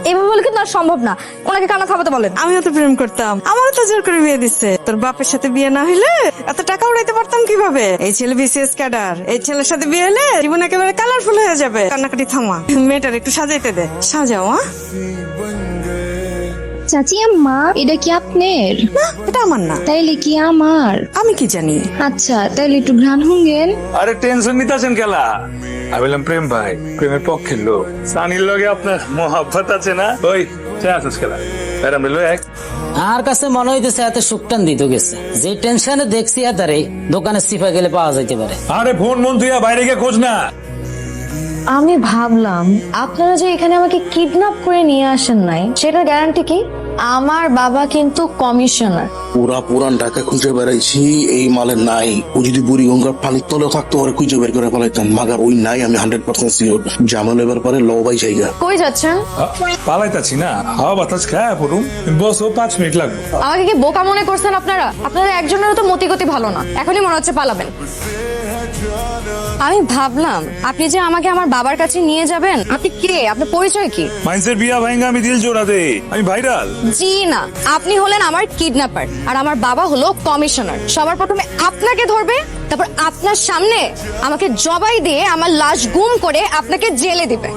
এভাবে বলে কিন্তু আর সম্ভব না, ওনাকে কানা থামাতে বলেন। আমিও তো প্রেম করতাম, আমারও তো জোর করে বিয়ে দিচ্ছে। তোর বাপের সাথে বিয়ে না হইলে এত টাকা উড়াইতে পারতাম কিভাবে? এই ছেলে বিসিএস ক্যাডার, এই ছেলের সাথে বিয়ে হলে জীবন একেবারে কালারফুল হয়ে যাবে। কান্নাকাটি থামা, মেয়েটার একটু সাজাইতে দে। সাজাও। চাচি আম্মা, এটা কি আপনার? না, এটা আমার না। তাইলে কি আমার? আমি কি জানি। আচ্ছা, তাইলে একটু ঘ্রাণ হুঙ্গেন। আরে টেনশন নিতেছেন খেলা। আমি বললাম প্রেম ভাই, প্রেমের পক্ষের লোক। সানির লগে আপনার মহাব্বত আছে না? ওই আছিস খেলা ম্যাডাম রেলো এক। আর কাছে মনে হইতেছে এত সুকটান দিত গেছে, যে টেনশনে দেখছি এতারে দোকানে সিফা গেলে পাওয়া যাইতে পারে। আরে ফোন মন তুই বাইরে গিয়ে খোঁজ না। আমি ভাবলাম আপনারা যে এখানে আমাকে কিডন্যাপ করে নিয়ে আসেন নাই, সেটার গ্যারান্টি কি? আমার বাবা কিন্তু কমিশনার। পুরান ঢাকা খুঁজে বেড়াইছি, এই মালের নাই। ও যদি বুড়ি গঙ্গার পানির তলে থাকতো ওরা খুঁজে বের করে পালাইতাম, মাগার ওই নাই। আমি 100% শিওর জামাল এবার পরে লবাই জায়গা। কই যাচ্ছেন? পালাইতাছি না, হাওয়া বাতাস খায় পড়ুম। বস ও 5 মিনিট লাগবে। আমাকে কি বোকা মনে করছেন আপনারা? আপনাদের একজনেরও তো মতিগতি ভালো না, এখনই মনে হচ্ছে পালাবেন। আমি ভাবলাম আপনি যে আমাকে আমার বাবার কাছে নিয়ে যাবেন। আপনি কে? আপনার পরিচয় কি? মাইন্সের বিয়া ভাইঙ্গা আমি দিল জোড়া দে, আমি ভাইরাল। জি না, আপনি হলেন আমার কিডন্যাপার আর আমার বাবা হলো কমিশনার। সবার প্রথমে আপনাকে ধরবে, তারপর আপনার সামনে আমাকে জবাই দিয়ে আমার লাশ গুম করে আপনাকে জেলে দিবে।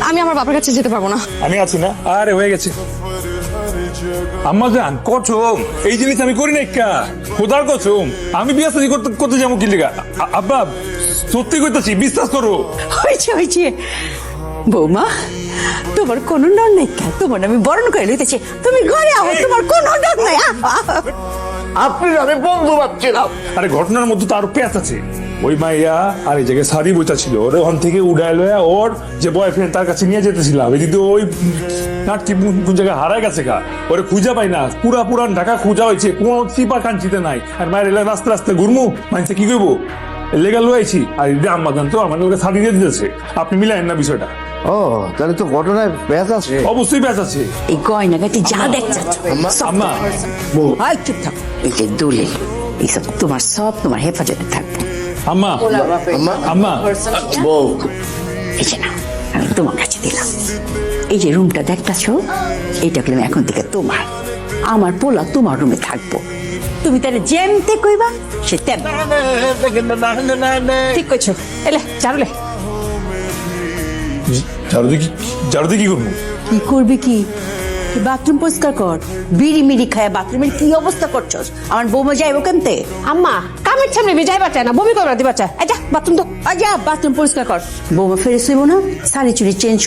আমি আমার বাবার কাছে যেতে পারবো না। আমি আছি না? আরে হয়ে গেছে। আম্মা জান কসম, এই জিনিস আমি করি না। খোদার কসম, আমি বিয়া শাদী করতে যাবো কি লিগা? আব্বা সত্যি কইতাছি, বিশ্বাস করো। হয়েছে বৌমা, তোমার কোনো ডর নেই। তোমার আমি বরণ করে লইতেছি, তুমি ঘরে আও, তোমার কোনো ডর নাই। আপনি আমি বন্ধু ভাবছিলাম। আরে ঘটনার মধ্যে তো আরো পেঁচ আছে। ওই মাইয়া আর এই জায়গায় সারি বইটা ছিল, ওর ওখান থেকে উড়াই লয়া ওর যে বয়ফ্রেন্ড তার কাছে নিয়ে যেতেছিলাম। কিন্তু ওই নাটকি কোন জায়গায় হারাই গেছে গা, ওরে খুঁজা পাই না। পুরান ঢাকা খুঁজা হয়েছে, কোন চিপা কাঞ্চিতে নাই। আর মায়ের এলাকা রাস্তা রাস্তায় ঘুরমু, মাইনছে কি করবো? লেগাল লয়েছি আর আম্মা জান তো আমার ওকে সারি দিয়ে দিতেছে। আপনি মিলাইন না বিষয়টা। ও তাহলে তো ঘটনায় ব্যাস আছে। অবশ্যই ব্যাচ আছে। এই গয়নাগাটি যা দেখছাচ্ছ, আম্মা হয় চুপ থাক। এই যে দলিল, এইসব তোমার সব তোমার হেফাজতে থাকবো। আম্মা আম্মা বউ এই যে না, আমি তোমার কাছে দিলাম। এই যে রুমটা দেখতেছ, এইটা করলাম এখন থেকে তোমার। আমার পোলা তোমার রুমে থাকবো, তুমি তাহলে যেমতে কইবা সে তেমন। ঠিক কইছো, এলে চারুলে। জারুদি কি করবো? কি করবি কি? বাথরুম পরিষ্কার কর। বিড়ি মিড়ি খায় বাথরুমের কি অবস্থা করছস? আমার বৌমা যাইব কেমতে? আম্মা কামের সামনে যাইবা চায় না, বমি করবা দিবা চায়। যা বাথরুম তো, যা বাথরুম পরিষ্কার কর। বৌমা ফেরে শুইব না, শাড়ি চুড়ি চেঞ্জ